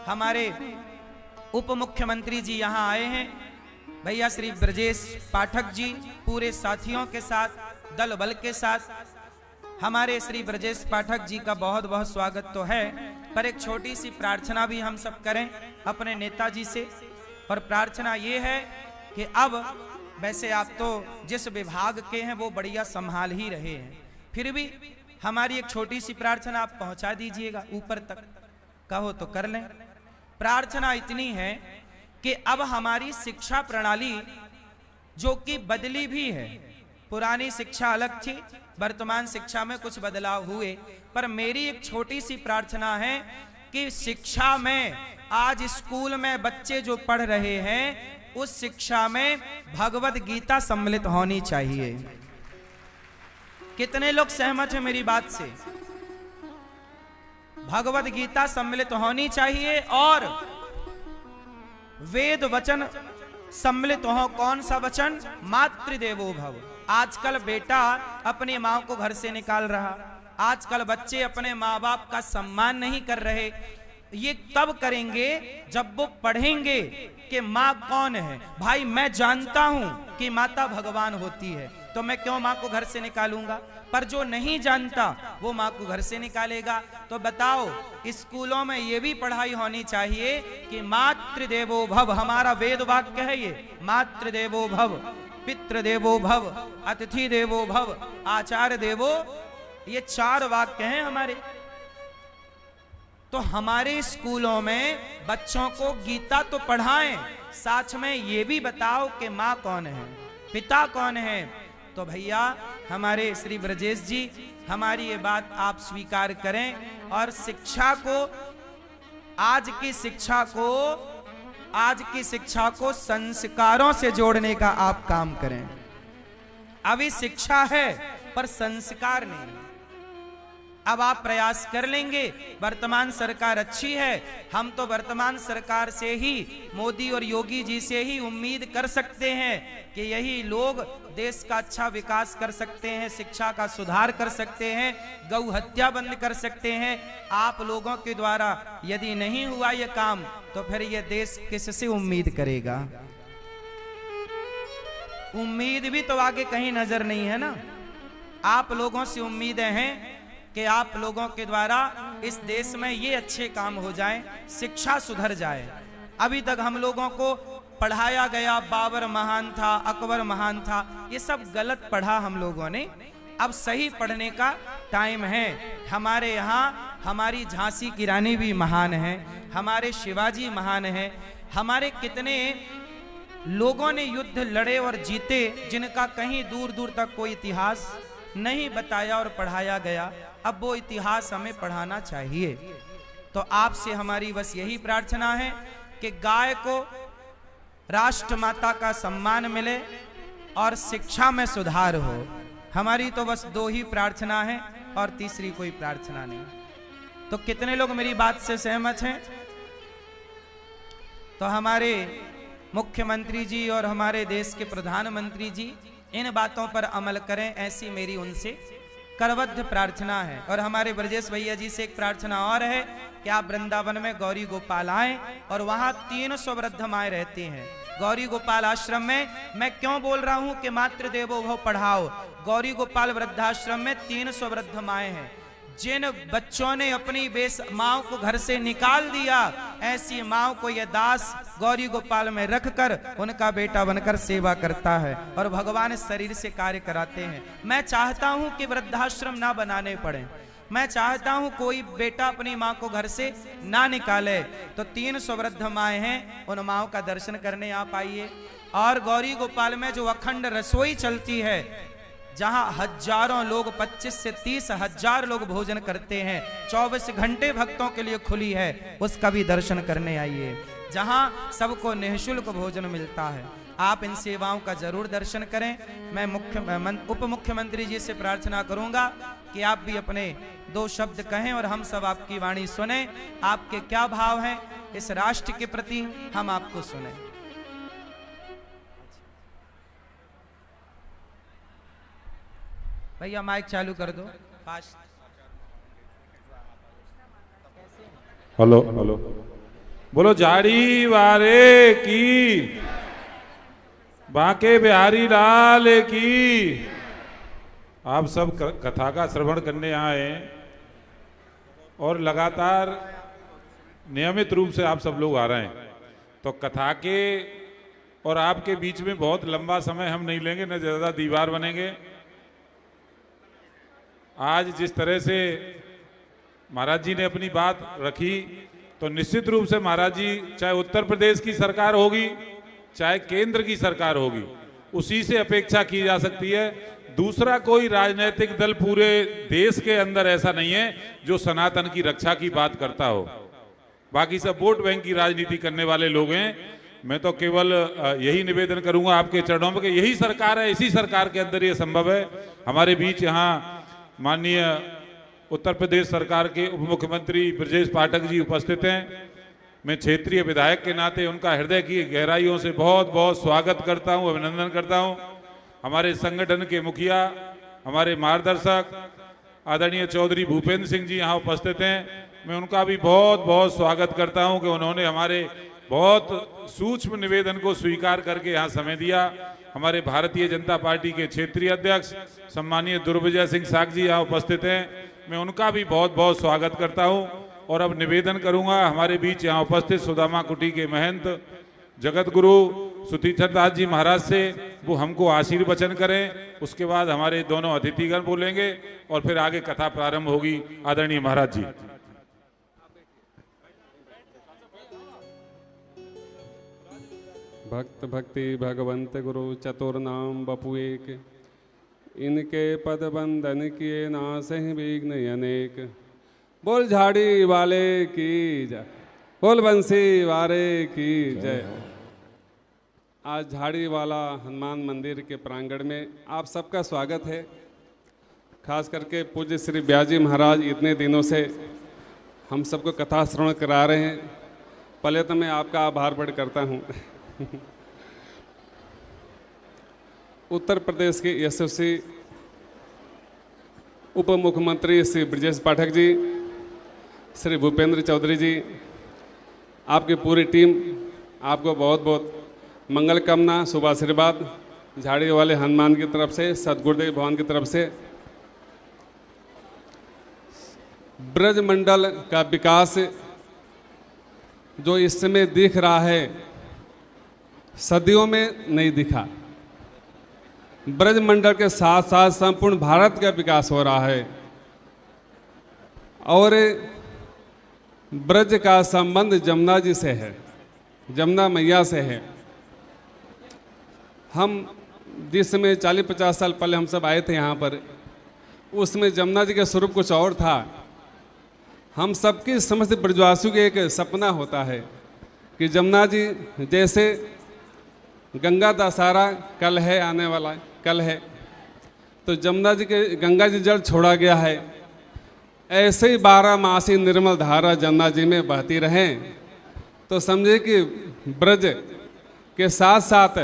हमारे उप मुख्यमंत्री जी यहाँ आए हैं, भैया श्री ब्रजेश पाठक जी पूरे साथियों के साथ दल बल के साथ। हमारे श्री ब्रजेश पाठक जी का बहुत बहुत स्वागत तो है, पर एक छोटी सी प्रार्थना भी हम सब करें अपने नेताजी से। और प्रार्थना ये है कि अब वैसे आप तो जिस विभाग के हैं वो बढ़िया संभाल ही रहे हैं, फिर भी हमारी एक छोटी सी प्रार्थना आप पहुंचा दीजिएगा ऊपर तक, कहो तो कर लें। प्रार्थना इतनी है कि अब हमारी शिक्षा प्रणाली जो कि बदली भी है, पुरानी शिक्षा अलग थी, वर्तमान शिक्षा में कुछ बदलाव हुए, पर मेरी एक छोटी सी प्रार्थना है कि शिक्षा में आज स्कूल में बच्चे जो पढ़ रहे हैं उस शिक्षा में भगवत गीता सम्मिलित होनी चाहिए। कितने लोग सहमत हैं मेरी बात से? भगवत गीता सम्मिलित होनी चाहिए और वेद वचन सम्मिलित हो। कौन सा वचन? मातृदेवो भव। आजकल बेटा अपनी मां को घर से निकाल रहा, आजकल बच्चे अपने माँ बाप का सम्मान नहीं कर रहे। ये तब करेंगे जब वो पढ़ेंगे कि माँ कौन है। भाई मैं जानता हूं कि माता भगवान होती है, तो मैं क्यों माँ को घर से निकालूंगा? पर जो नहीं जानता वो माँ को घर से निकालेगा। तो बताओ, स्कूलों में ये भी पढ़ाई होनी चाहिए कि मातृदेवो भव, हमारा वेद वाक्य है ये, मातृदेवो भव, पितृदेवो भव, अतिथि देवो भव, आचार्य देवो, ये 4 वाक्य हैं हमारे। तो हमारे स्कूलों में बच्चों को गीता तो पढ़ाएं, साथ में ये भी बताओ कि माँ कौन है, पिता कौन है। तो भैया हमारे श्री ब्रजेश जी, हमारी ये बात आप स्वीकार करें और शिक्षा को, आज की शिक्षा को संस्कारों से जोड़ने का आप काम करें। अभी शिक्षा है पर संस्कार नहीं। अब आप प्रयास कर लेंगे, वर्तमान सरकार अच्छी है, हम तो वर्तमान सरकार से ही, मोदी और योगी जी से ही उम्मीद कर सकते हैं कि यही लोग देश का अच्छा विकास कर सकते हैं, शिक्षा का सुधार कर सकते हैं, गौ हत्या बंद कर सकते हैं। आप लोगों के द्वारा यदि नहीं हुआ ये काम तो फिर ये देश किससे उम्मीद करेगा? उम्मीद भी तो आगे कहीं नजर नहीं है ना। आप लोगों से उम्मीदें हैं कि आप लोगों के द्वारा इस देश में ये अच्छे काम हो जाएं, शिक्षा सुधर जाए। अभी तक हम लोगों को पढ़ाया गया बाबर महान था, अकबर महान था, ये सब गलत पढ़ा हम लोगों ने। अब सही पढ़ने का टाइम है। हमारे यहाँ हमारी झांसी की रानी भी महान है, हमारे शिवाजी महान है, हमारे कितने लोगों ने युद्ध लड़े और जीते जिनका कहीं दूर दूर तक कोई इतिहास नहीं बताया और पढ़ाया गया। अब वो इतिहास हमें पढ़ाना चाहिए। तो आपसे हमारी बस यही प्रार्थना है कि गाय को राष्ट्र माता का सम्मान मिले और शिक्षा में सुधार हो। हमारी तो बस 2 ही प्रार्थना है और तीसरी कोई प्रार्थना नहीं। तो कितने लोग मेरी बात से सहमत हैं? तो हमारे मुख्यमंत्री जी और हमारे देश के प्रधानमंत्री जी इन बातों पर अमल करें, ऐसी मेरी उनसे करबद्ध प्रार्थना है। और हमारे ब्रजेश भैया जी से एक प्रार्थना और है कि आप वृंदावन में गौरी गोपाल आएं और वहां 300 वृद्ध माएं रहती हैं। गौरी गोपाल आश्रम में मैं क्यों बोल रहा हूं कि मातृदेवो भव पढ़ाओ? गौरी गोपाल वृद्धाश्रम में 300 वृद्ध माएं हैं। जिन बच्चों ने अपनी माँ को घर से निकाल दिया, ऐसी माँ को यह दास गौरी गोपाल में रखकर उनका बेटा बनकर सेवा करता है और भगवान शरीर से कार्य कराते हैं। मैं चाहता हूं कि वृद्धाश्रम ना बनाने पड़े, मैं चाहता हूं कोई बेटा अपनी माँ को घर से ना निकाले। तो 300 वृद्ध माएँ हैं, उन माँओं का दर्शन करने आप आइए। और गौरी गोपाल में जो अखंड रसोई चलती है, जहां हजारों लोग, 25 से 30 हजार लोग भोजन करते हैं, 24 घंटे भक्तों के लिए खुली है, उसका भी दर्शन करने आइए। जहां सबको निःशुल्क भोजन मिलता है, आप इन सेवाओं का जरूर दर्शन करें। मैं उप मुख्यमंत्री जी से प्रार्थना करूंगा कि आप भी अपने 2 शब्द कहें और हम सब आपकी वाणी सुने। आपके क्या भाव हैं इस राष्ट्र के प्रति, हम आपको सुने। भैया माइक चालू कर दो फास्ट। हेलो हेलो बोलो झाड़ी वारे की, बांके बिहारी लाल की। आप सब कथा का श्रवण करने आए और लगातार नियमित रूप से आप सब लोग आ रहे हैं, तो कथा के और आपके बीच में बहुत लंबा समय हम नहीं लेंगे, न ज़्यादा दीवार बनेंगे। आज जिस तरह से महाराज जी ने अपनी बात रखी, तो निश्चित रूप से महाराज जी चाहे उत्तर प्रदेश की सरकार होगी चाहे केंद्र की सरकार होगी, उसी से अपेक्षा की जा सकती है। दूसरा कोई राजनीतिक दल पूरे देश के अंदर ऐसा नहीं है जो सनातन की रक्षा की बात करता हो। बाकी सब वोट बैंक की राजनीति करने वाले लोग हैं। मैं तो केवल यही निवेदन करूंगा आपके चरणों में कि यही सरकार है, इसी सरकार के अंदर ये संभव है। हमारे बीच यहाँ माननीय उत्तर प्रदेश सरकार के उप मुख्यमंत्री ब्रजेश पाठक जी उपस्थित हैं। मैं क्षेत्रीय विधायक के नाते उनका हृदय की गहराइयों से बहुत बहुत स्वागत करता हूं, अभिनंदन करता हूं। हमारे संगठन के मुखिया, हमारे मार्गदर्शक आदरणीय चौधरी भूपेंद्र सिंह जी यहाँ उपस्थित हैं। मैं उनका भी बहुत बहुत स्वागत करता हूं कि उन्होंने हमारे बहुत सूक्ष्म निवेदन को स्वीकार करके यहाँ समय दिया। हमारे भारतीय जनता पार्टी के क्षेत्रीय अध्यक्ष सम्मानीय दुर्विजय सिंह साग जी यहाँ उपस्थित हैं। मैं उनका भी बहुत बहुत स्वागत करता हूँ। और अब निवेदन करूंगा हमारे बीच यहाँ उपस्थित सुदामा कुटी के महंत जगत गुरु सुतीर्थर दास जी महाराज से, वो हमको आशीर्वचन करें। उसके बाद हमारे दोनों अतिथिगण बोलेंगे और फिर आगे कथा प्रारंभ होगी। आदरणीय महाराज जी। भक्त भक्ति भगवंत गुरु चतुर नाम बपु एक, इनके पद बंदन किए नासहि विघ्न अनेक। बोल झाड़ी वाले की जय, बोल बंसी वाले की जय। आज झाड़ी वाला हनुमान मंदिर के प्रांगण में आप सबका स्वागत है। खास करके पूज्य श्री ब्याजी महाराज इतने दिनों से हम सबको कथा श्रवण करा रहे हैं। पहले तो मैं आपका आभार व्यक्त करता हूँ। उत्तर प्रदेश के यशस्वी उप मुख्यमंत्री श्री ब्रजेश पाठक जी, श्री भूपेंद्र चौधरी जी, आपकी पूरी टीम, आपको बहुत बहुत मंगल कामना, शुभ आशीर्वाद झाड़ी वाले हनुमान की तरफ से, सदगुरुदेव भवन की तरफ से। ब्रज मंडल का विकास जो इस समय दिख रहा है, सदियों में नहीं दिखा। ब्रज मंडल के साथ साथ संपूर्ण भारत का विकास हो रहा है और ब्रज का संबंध जमुना जी से है, जमुना मैया से है। हम जिस समय 40-50 साल पहले हम सब आए थे यहाँ पर, उसमें जमुना जी का स्वरूप कुछ और था। हम सबकी समस्त ब्रजवासियों के एक सपना होता है कि जमुना जी जैसे गंगा दशहरा कल है, आने वाला कल है, तो जमुना जी के गंगा जी जल छोड़ा गया है, ऐसे ही 12 मासी निर्मल धारा जमुना जी में बहती रहें। तो समझे कि ब्रज के साथ साथ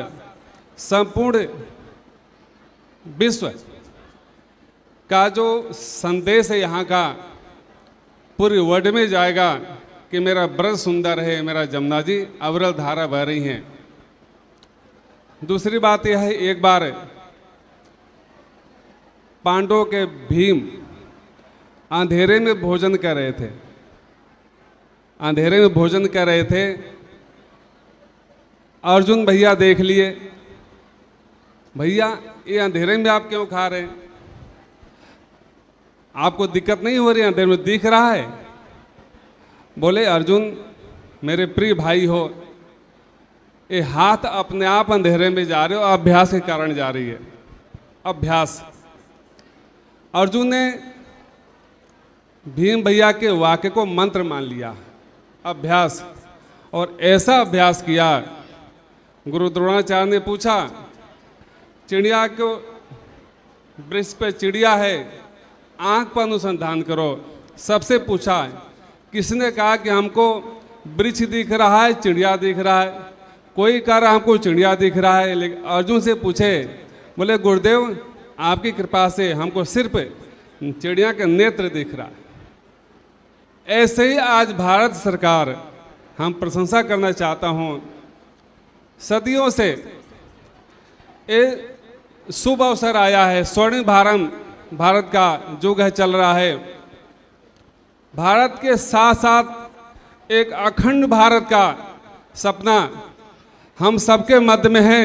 संपूर्ण विश्व का जो संदेश है यहाँ का पूरे वर्ल्ड में जाएगा कि मेरा ब्रज सुंदर है, मेरा जमुना जी अविरल धारा बह रही हैं। दूसरी बात यह है, एक बार पांडवों के भीम अंधेरे में भोजन कर रहे थे, अंधेरे में भोजन कर रहे थे। अर्जुन भैया देख लिए, भैया ये अंधेरे में आप क्यों खा रहे हैं? आपको दिक्कत नहीं हो रही? अंधेरे में दिख रहा है। बोले अर्जुन मेरे प्रिय भाई हो, ये हाथ अपने आप अंधेरे में जा रहे हो, अभ्यास के कारण जा रही है, अभ्यास। अर्जुन ने भीम भैया के वाक्य को मंत्र मान लिया, अभ्यास, और ऐसा अभ्यास किया। गुरु द्रोणाचार्य ने पूछा, चिड़िया को वृक्ष पे चिड़िया है, आंख पर अनुसंधान करो। सबसे पूछा, किसने कहा कि हमको वृक्ष दिख रहा है, चिड़िया दिख रहा है? कोई कह रहा हमको चिड़िया दिख रहा है। लेकिन अर्जुन से पूछे, बोले गुरुदेव आपकी कृपा से हमको सिर्फ चिड़िया का नेत्र दिख रहा है। ऐसे ही आज भारत सरकार हम प्रशंसा करना चाहता हूँ। सदियों से ये शुभ अवसर आया है, स्वर्णिम भारत का युग है, चल रहा है। भारत के साथ साथ एक अखंड भारत का सपना हम सबके मध्य में है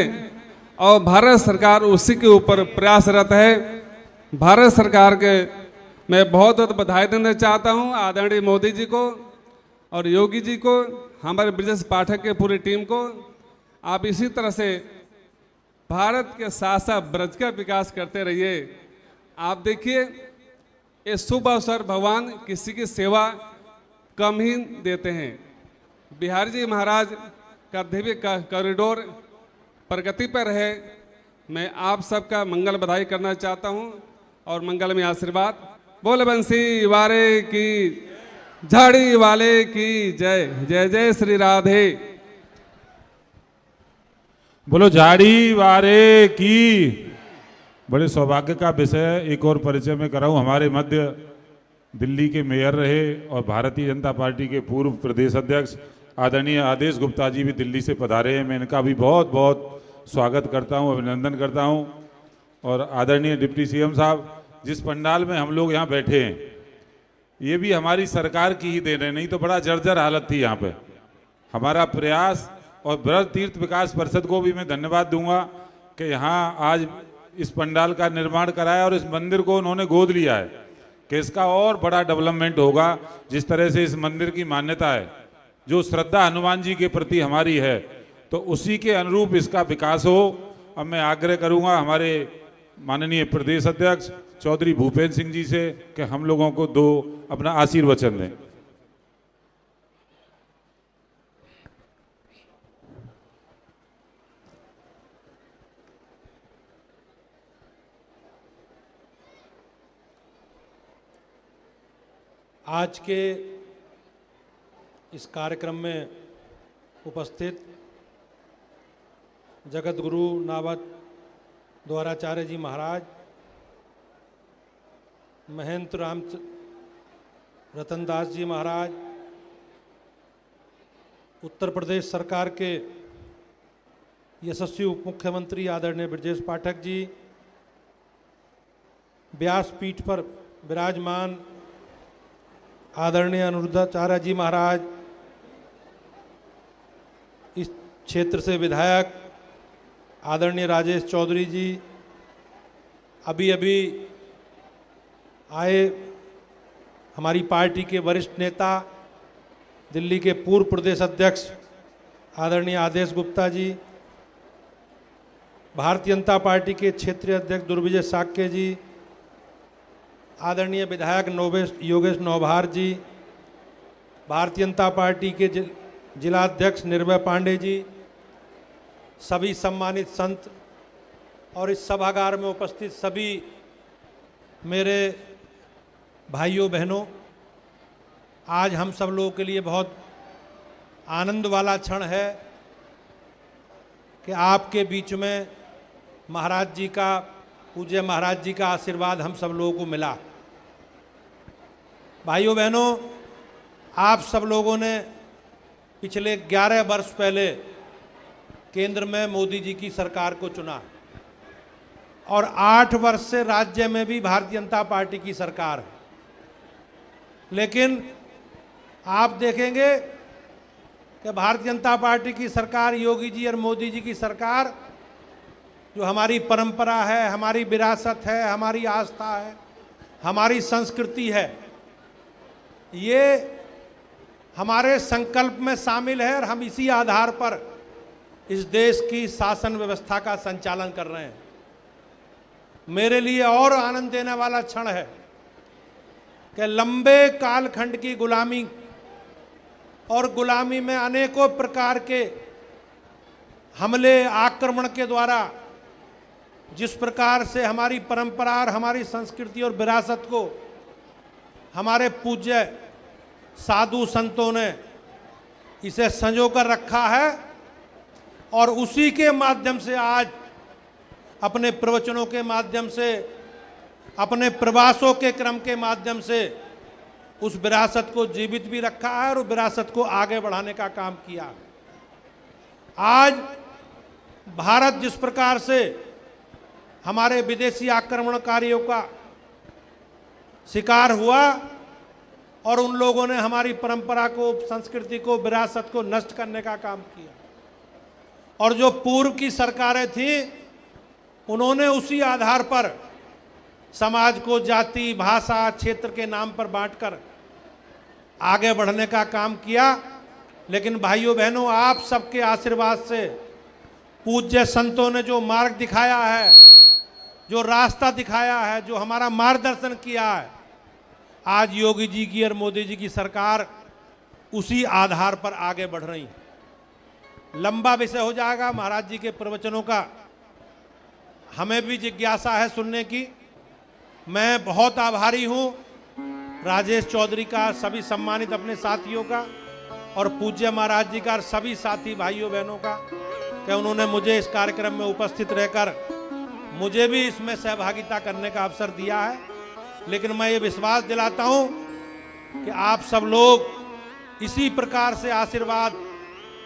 और भारत सरकार उसी के ऊपर प्रयासरत है। भारत सरकार के मैं बहुत बहुत बधाई देना चाहता हूं, आदरणीय मोदी जी को और योगी जी को, हमारे ब्रजेश पाठक के पूरी टीम को। आप इसी तरह से भारत के साथ साथ ब्रज का विकास करते रहिए। आप देखिए, ये शुभ अवसर भगवान किसी की सेवा कम ही देते हैं। बिहारी जी महाराज का दिव्य कॉरिडोर प्रगति पर है। मैं आप सबका मंगल बधाई करना चाहता हूं और मंगल में आशीर्वाद। बोल बंसी वारे की, झाड़ी वाले की जय। जय जय श्री राधे। बोलो झाड़ी वारे की। बड़े सौभाग्य का विषय एक और परिचय में कराऊं। हमारे मध्य दिल्ली के मेयर रहे और भारतीय जनता पार्टी के पूर्व प्रदेश अध्यक्ष आदरणीय आदेश गुप्ता जी भी दिल्ली से पधारे हैं। मैं इनका भी बहुत बहुत स्वागत करता हूं, अभिनंदन करता हूं। और आदरणीय डिप्टी सीएम साहब, जिस पंडाल में हम लोग यहाँ बैठे हैं, ये भी हमारी सरकार की ही देन है, नहीं तो बड़ा जर्जर हालत थी यहाँ पे। हमारा प्रयास और ब्रज तीर्थ विकास परिषद को भी मैं धन्यवाद दूंगा कि यहाँ आज इस पंडाल का निर्माण कराया और इस मंदिर को उन्होंने गोद लिया है कि इसका और बड़ा डेवलपमेंट होगा। जिस तरह से इस मंदिर की मान्यता है, जो श्रद्धा हनुमान जी के प्रति हमारी है, तो उसी के अनुरूप इसका विकास हो। अब मैं आग्रह करूंगा हमारे माननीय प्रदेश अध्यक्ष चौधरी भूपेंद्र सिंह जी से कि हम लोगों को दो अपना आशीर्वचन दें। आज के इस कार्यक्रम में उपस्थित जगत गुरु नावद द्वाराचार्य जी महाराज, महंत राम रतनदास जी महाराज, उत्तर प्रदेश सरकार के यशस्वी उप मुख्यमंत्री आदरणीय ब्रजेश पाठक जी, व्यासपीठ पर विराजमान आदरणीय अनिरुद्धाचार्य जी महाराज, इस क्षेत्र से विधायक आदरणीय राजेश चौधरी जी, अभी अभी आए हमारी पार्टी के वरिष्ठ नेता दिल्ली के पूर्व प्रदेश अध्यक्ष आदरणीय आदेश गुप्ता जी, भारतीय जनता पार्टी के क्षेत्रीय अध्यक्ष दुर्विजय साक्य जी, आदरणीय विधायक योगेश नौभार जी, भारतीय जनता पार्टी के जिलाध्यक्ष निर्भय पांडे जी, सभी सम्मानित संत और इस सभागार में उपस्थित सभी मेरे भाइयों बहनों, आज हम सब लोगों के लिए बहुत आनंद वाला क्षण है कि आपके बीच में महाराज जी का, पूज्य महाराज जी का आशीर्वाद हम सब लोगों को मिला। भाइयों बहनों, आप सब लोगों ने पिछले 11 वर्ष पहले केंद्र में मोदी जी की सरकार को चुना और 8 वर्ष से राज्य में भी भारतीय जनता पार्टी की सरकार है। लेकिन आप देखेंगे कि भारतीय जनता पार्टी की सरकार, योगी जी और मोदी जी की सरकार, जो हमारी परंपरा है, हमारी विरासत है, हमारी आस्था है, हमारी संस्कृति है, ये हमारे संकल्प में शामिल है और हम इसी आधार पर इस देश की शासन व्यवस्था का संचालन कर रहे हैं। मेरे लिए और आनंद देने वाला क्षण है कि लंबे कालखंड की गुलामी और गुलामी में अनेकों प्रकार के हमले, आक्रमण के द्वारा जिस प्रकार से हमारी परंपरा और हमारी संस्कृति और विरासत को हमारे पूज्य साधु संतों ने इसे संजो कर रखा है और उसी के माध्यम से आज अपने प्रवचनों के माध्यम से, अपने प्रवासों के क्रम के माध्यम से उस विरासत को जीवित भी रखा है और विरासत को आगे बढ़ाने का काम किया। आज भारत जिस प्रकार से हमारे विदेशी आक्रमणकारियों का शिकार हुआ और उन लोगों ने हमारी परंपरा को, संस्कृति को, विरासत को नष्ट करने का काम किया, और जो पूर्व की सरकारें थीं उन्होंने उसी आधार पर समाज को जाति, भाषा, क्षेत्र के नाम पर बांटकर आगे बढ़ने का काम किया। लेकिन भाइयों बहनों, आप सबके आशीर्वाद से पूज्य संतों ने जो मार्ग दिखाया है, जो रास्ता दिखाया है, जो हमारा मार्गदर्शन किया है, आज योगी जी की और मोदी जी की सरकार उसी आधार पर आगे बढ़ रही है। लंबा विषय हो जाएगा महाराज जी के प्रवचनों का, हमें भी जिज्ञासा है सुनने की। मैं बहुत आभारी हूं राजेश चौधरी का, सभी सम्मानित अपने साथियों का, और पूज्य महाराज जी का और सभी साथी भाइयों बहनों का कि उन्होंने मुझे इस कार्यक्रम में उपस्थित रहकर मुझे भी इसमें सहभागिता करने का अवसर दिया है। लेकिन मैं ये विश्वास दिलाता हूं कि आप सब लोग इसी प्रकार से आशीर्वाद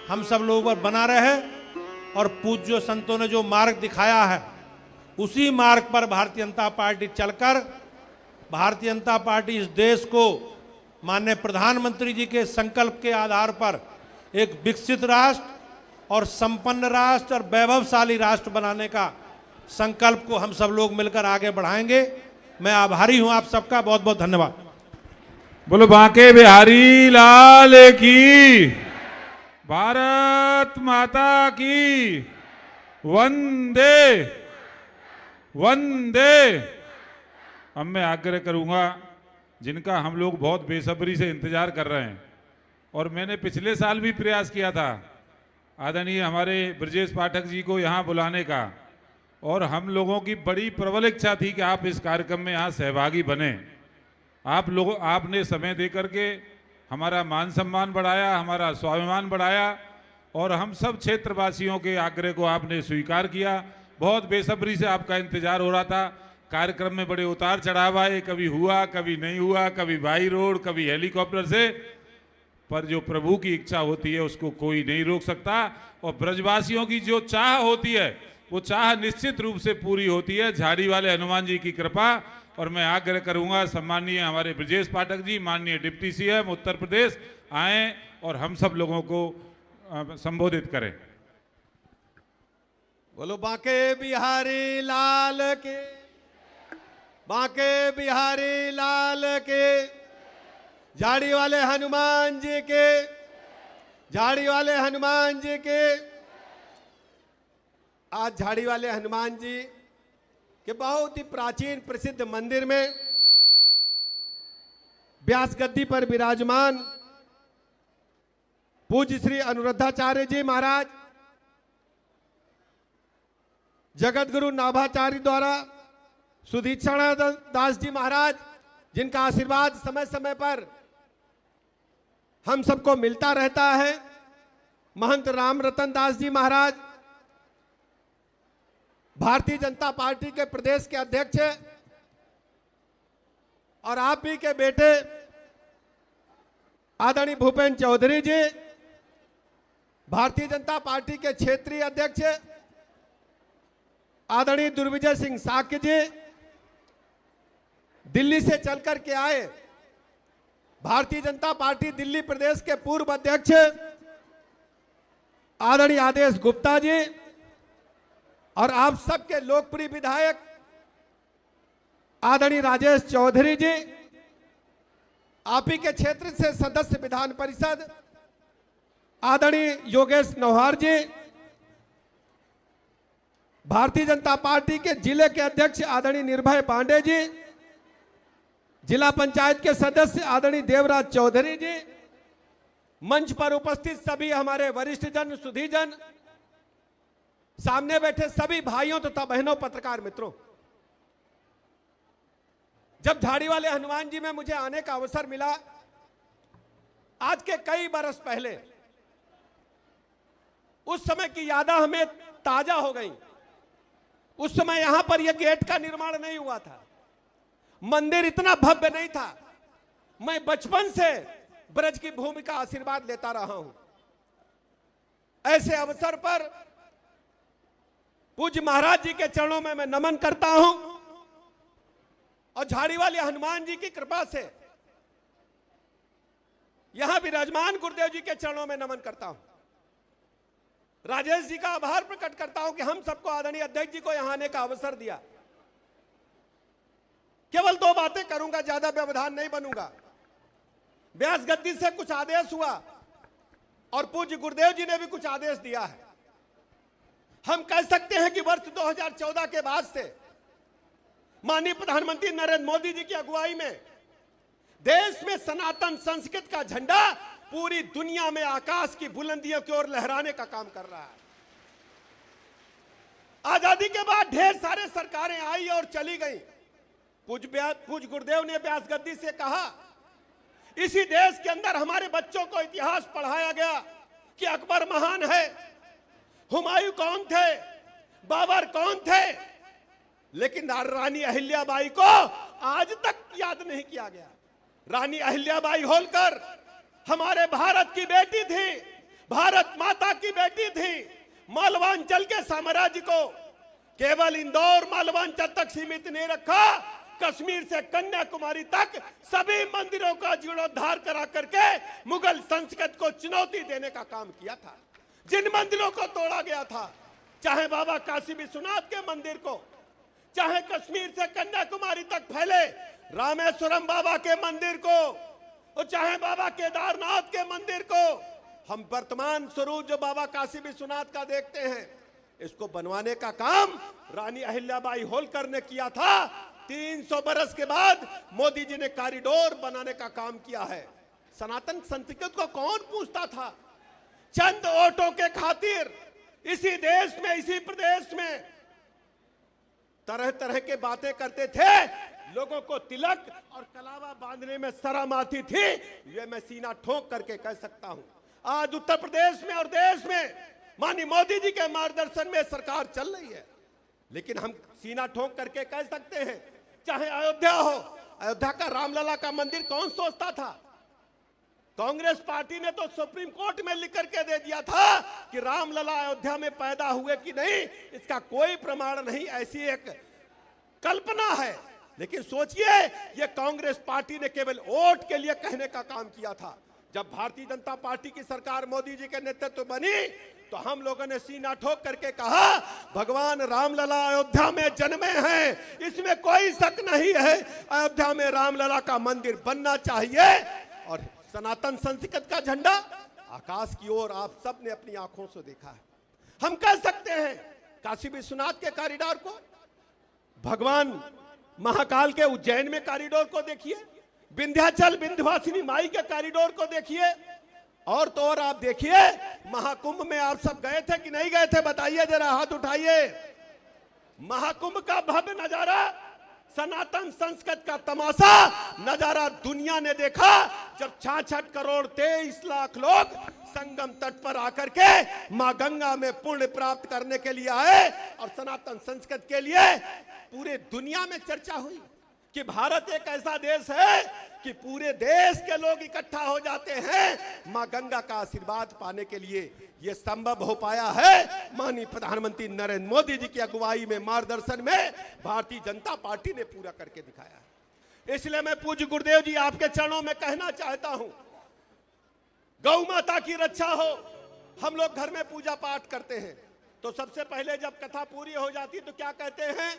हम सब लोगों पर बना रहे, और पूज्य संतों ने जो मार्ग दिखाया है उसी मार्ग पर भारतीय जनता पार्टी चलकर, भारतीय जनता पार्टी इस देश को माननीय प्रधानमंत्री जी के संकल्प के आधार पर एक विकसित राष्ट्र और संपन्न राष्ट्र और वैभवशाली राष्ट्र बनाने का संकल्प को हम सब लोग मिलकर आगे बढ़ाएंगे। मैं आभारी हूं आप सबका, बहुत बहुत धन्यवाद। बोलो बांके बिहारी लाल की, भारत माता की, वंदे वंदे। अब मैं आग्रह करूंगा जिनका हम लोग बहुत बेसब्री से इंतजार कर रहे हैं, और मैंने पिछले साल भी प्रयास किया था आदरणीय हमारे ब्रजेश पाठक जी को यहाँ बुलाने का, और हम लोगों की बड़ी प्रबल इच्छा थी कि आप इस कार्यक्रम में यहाँ सहभागी बने। आप लोग, आपने समय दे करके हमारा मान सम्मान बढ़ाया, हमारा स्वाभिमान बढ़ाया, और हम सब क्षेत्रवासियों के आग्रह को आपने स्वीकार किया। बहुत बेसब्री से आपका इंतजार हो रहा था। कार्यक्रम में बड़े उतार चढ़ाव आए, कभी हुआ कभी नहीं हुआ, कभी बाई रोड, कभी हेलीकॉप्टर से, पर जो प्रभु की इच्छा होती है उसको कोई नहीं रोक सकता। और ब्रजवासियों की जो चाह होती है वो चाह निश्चित रूप से पूरी होती है, झाड़ी वाले हनुमान जी की कृपा। और मैं आग्रह करूंगा सम्मानीय हमारे ब्रजेश पाठक जी, माननीय डिप्टी सीएम उत्तर प्रदेश, आए और हम सब लोगों को संबोधित करें। बोलो बांके बिहारी लाल के, बांके बिहारी लाल के, झाड़ी वाले हनुमान जी के, झाड़ी वाले हनुमान जी के। आज झाड़ी वाले हनुमान जी के बहुत ही प्राचीन प्रसिद्ध मंदिर में व्यास गद्दी पर विराजमान पूज्य श्री अनुरुद्धाचार्य जी महाराज, जगत गुरु नाभाचार्य द्वारा सुदीक्षण दास जी महाराज, जिनका आशीर्वाद समय समय पर हम सबको मिलता रहता है, महंत राम रतन दास जी महाराज, भारतीय जनता पार्टी के प्रदेश के अध्यक्ष, और आप ही के बेटे आदरणीय भूपेंद्र चौधरी जी, भारतीय जनता पार्टी के क्षेत्रीय अध्यक्ष आदरणीय दुर्विजय सिंह साक्य जी, दिल्ली से चलकर के आए भारतीय जनता पार्टी दिल्ली प्रदेश के पूर्व अध्यक्ष आदरणीय आदेश गुप्ता जी, और आप सबके लोकप्रिय विधायक आदरणीय राजेश चौधरी जी, आप ही के क्षेत्र से सदस्य विधान परिषद आदरणीय योगेश नौहार जी, भारतीय जनता पार्टी के जिले के अध्यक्ष आदरणीय निर्भय पांडे जी, जिला पंचायत के सदस्य आदरणीय देवराज चौधरी जी, मंच पर उपस्थित सभी हमारे वरिष्ठ जन, सुधीजन, सामने बैठे सभी भाइयों तथा बहनों, पत्रकार मित्रों। जब झाड़ी वाले हनुमान जी में मुझे आने का अवसर मिला, आज के कई बरस पहले, उस समय की यादें हमें ताजा हो गई। उस समय यहां पर यह गेट का निर्माण नहीं हुआ था, मंदिर इतना भव्य नहीं था, मैं बचपन से ब्रज की भूमि का आशीर्वाद लेता रहा हूं। ऐसे अवसर पर पूज्य महाराज जी के चरणों में मैं नमन करता हूं और झाड़ीवाली हनुमान जी की कृपा से यहां विराजमान गुरुदेव जी के चरणों में नमन करता हूं। राजेश जी का आभार प्रकट करता हूं कि हम सबको आदरणीय अध्यक्ष जी को यहां आने का अवसर दिया। केवल 2 बातें करूंगा, ज्यादा व्यवधान नहीं बनूंगा। व्यास गद्दी से कुछ आदेश हुआ और पूज्य गुरुदेव जी ने भी कुछ आदेश दिया है। हम कह सकते हैं कि वर्ष 2014 के बाद से माननीय प्रधानमंत्री नरेंद्र मोदी जी की अगुवाई में देश में सनातन संस्कृति का झंडा पूरी दुनिया में आकाश की बुलंदियों की ओर लहराने का काम कर रहा है। आजादी के बाद ढेर सारे सरकारें आई और चली गई। पूज्य गुरुदेव ने व्यास गद्दी से कहा, इसी देश के अंदर हमारे बच्चों को इतिहास पढ़ाया गया कि अकबर महान है, हुमायूं कौन थे, बाबर कौन थे, लेकिन रानी अहिल्याबाई को आज तक याद नहीं किया गया। रानी अहिल्याबाई होलकर हमारे भारत की बेटी थी, भारत माता की बेटी थी। मालवांचल के साम्राज्य को केवल इंदौर मालवांचल तक सीमित नहीं रखा, कश्मीर से कन्याकुमारी तक सभी मंदिरों का जीर्णोद्धार करा करके मुगल संस्कृति को चुनौती देने का काम किया था। जिन मंदिरों को तोड़ा गया था, चाहे बाबा काशी विश्वनाथ के मंदिर को, चाहे कश्मीर से कन्याकुमारी तक फैले रामेश्वरम बाबा के मंदिर को, और चाहे बाबा केदारनाथ के मंदिर को, हम वर्तमान स्वरूप जो बाबा काशी विश्वनाथ का देखते हैं, इसको बनवाने का काम रानी अहिल्याबाई होलकर ने किया था। 300 बरस के बाद मोदी जी ने कॉरिडोर बनाने का काम किया है। सनातन संस्कृति को कौन पूछता था? चंद वोटों के खातिर इसी देश में, इसी प्रदेश में तरह तरह के बातें करते थे। लोगों को तिलक और कलावा बांधने में शर्म आती थी, ये मैं सीना ठोक करके कह सकता हूं। आज उत्तर प्रदेश में और देश में माननीय मोदी जी के मार्गदर्शन में सरकार चल रही है, लेकिन हम सीना ठोक करके कह सकते हैं, चाहे अयोध्या हो, अयोध्या का रामलला का मंदिर कौन सोचता था? कांग्रेस पार्टी ने तो सुप्रीम कोर्ट में लिख करके दे दिया था कि रामलला अयोध्या में पैदा हुए कि नहीं, इसका कोई प्रमाण नहीं, ऐसी एक कल्पना है। लेकिन सोचिए, ये कांग्रेस पार्टी ने केवल वोट के लिए कहने का काम किया था। जब भारतीय जनता पार्टी की सरकार मोदी जी के नेतृत्व बनी, तो हम लोगों ने सीना ठोक करके कहा, भगवान रामलला अयोध्या में जन्मे हैं, इसमें कोई शक नहीं है। अयोध्या में रामलला का मंदिर बनना चाहिए और सनातन संस्कृति का झंडा आकाश की ओर आप सब ने अपनी आंखों से देखा है। हम कह सकते हैं काशी विश्वनाथ के कॉरिडोर को, भगवान महाकाल के उज्जैन में कॉरिडोर को देखिए, विंध्याचल विंध्यवासिनी माई के कॉरिडोर को देखिए, और तो और आप देखिए महाकुंभ में आप सब गए थे कि नहीं गए थे? बताइए जरा, हाथ उठाइए। महाकुंभ का भव्य नजारा, सनातन संस्कृति का तमाशा नजारा दुनिया ने देखा, जब 66 करोड़ 23 लाख लोग संगम तट पर आकर के मां गंगा में पुण्य प्राप्त करने के लिए आए, और सनातन संस्कृति के लिए पूरे दुनिया में चर्चा हुई कि भारत एक ऐसा देश है कि पूरे देश के लोग इकट्ठा हो जाते हैं मां गंगा का आशीर्वाद पाने के लिए। यह संभव हो पाया है माननीय प्रधानमंत्री नरेंद्र मोदी जी की अगुवाई में, मार्गदर्शन में भारतीय जनता पार्टी ने पूरा करके दिखाया है। इसलिए मैं पूज्य गुरुदेव जी आपके चरणों में कहना चाहता हूं, गौ माता की रक्षा हो। हम लोग घर में पूजा पाठ करते हैं, तो सबसे पहले जब कथा पूरी हो जाती तो क्या कहते हैं?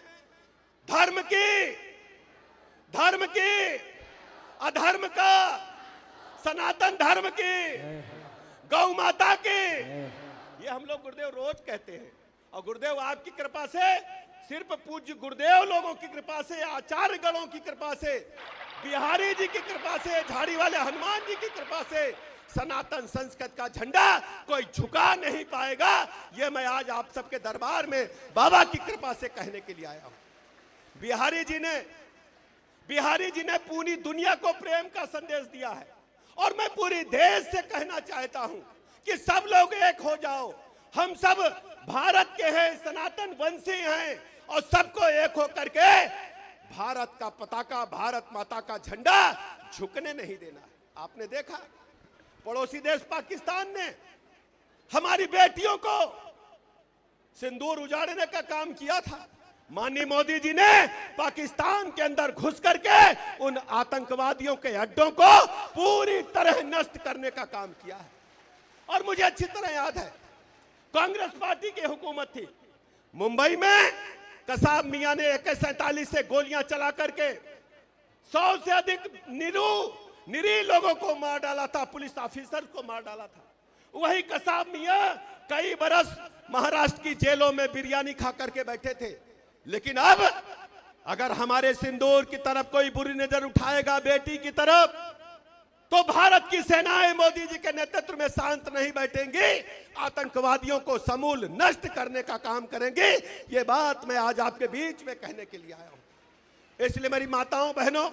धर्म की, अधर्म का, सनातन धर्म की, गौ माता की, ये हम लोग गुरुदेव रोज कहते हैं। और गुरुदेव आपकी कृपा से, सिर्फ पूज्य गुरुदेव लोगों की कृपा से, आचार्य गणों की कृपा से, बिहारी जी की कृपा से, झाड़ीवाले हनुमान जी की कृपा से सनातन संस्कृति का झंडा कोई झुका नहीं पाएगा। ये मैं आज आप सबके दरबार में बाबा की कृपा से कहने के लिए आया हूं। बिहारी जी ने पूरी दुनिया को प्रेम का संदेश दिया है, और मैं पूरी देश से कहना चाहता हूं कि सब लोग एक हो जाओ। हम सब भारत के हैं, सनातन वंशी हैं, और सबको एक होकर के भारत का पताका, भारत माता का झंडा झुकने नहीं देना है। आपने देखा पड़ोसी देश पाकिस्तान ने हमारी बेटियों को सिंदूर उजाड़ने का काम किया था। माननीय मोदी जी ने पाकिस्तान के अंदर घुस करके उन आतंकवादियों के अड्डों को पूरी तरह नष्ट करने का काम किया है। और मुझे अच्छी तरह याद है, कांग्रेस पार्टी की हुकूमत थी, मुंबई में कसाब मियां ने AK-47 से गोलियां चला करके 100 से अधिक निरीह लोगों को मार डाला था, पुलिस ऑफिसर को मार डाला था। वही कसाब मियां कई बरस महाराष्ट्र की जेलों में बिरयानी खा करके बैठे थे। लेकिन अब अगर हमारे सिंदूर की तरफ कोई बुरी नजर उठाएगा, बेटी की तरफ, तो भारत की सेनाएं मोदी जी के नेतृत्व में शांत नहीं बैठेंगी, आतंकवादियों को समूल नष्ट करने का काम करेंगी। ये बात मैं आज आपके बीच में कहने के लिए आया हूं। इसलिए मेरी माताओं बहनों,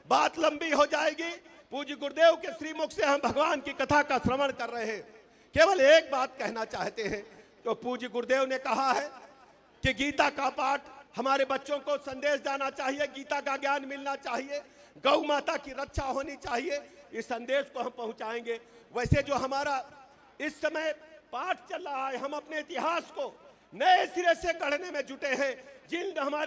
बात लंबी हो जाएगी। पूज्य गुरुदेव के श्रीमुख से हम भगवान की कथा का श्रवण कर रहे हैं। केवल एक बात कहना चाहते हैं, तो पूज्य गुरुदेव ने कहा है कि गीता का पाठ हमारे बच्चों को संदेश जाना चाहिए, गीता का ज्ञान मिलना चाहिए, गौ माता की रक्षा होनी चाहिए। इस संदेश को हम पहुंचाएंगे। वैसे जो हमारा इस समय पाठ चल रहा है, हम अपने इतिहास को नए सिरे से गढ़ने में जुटे हैं। जिन हमारे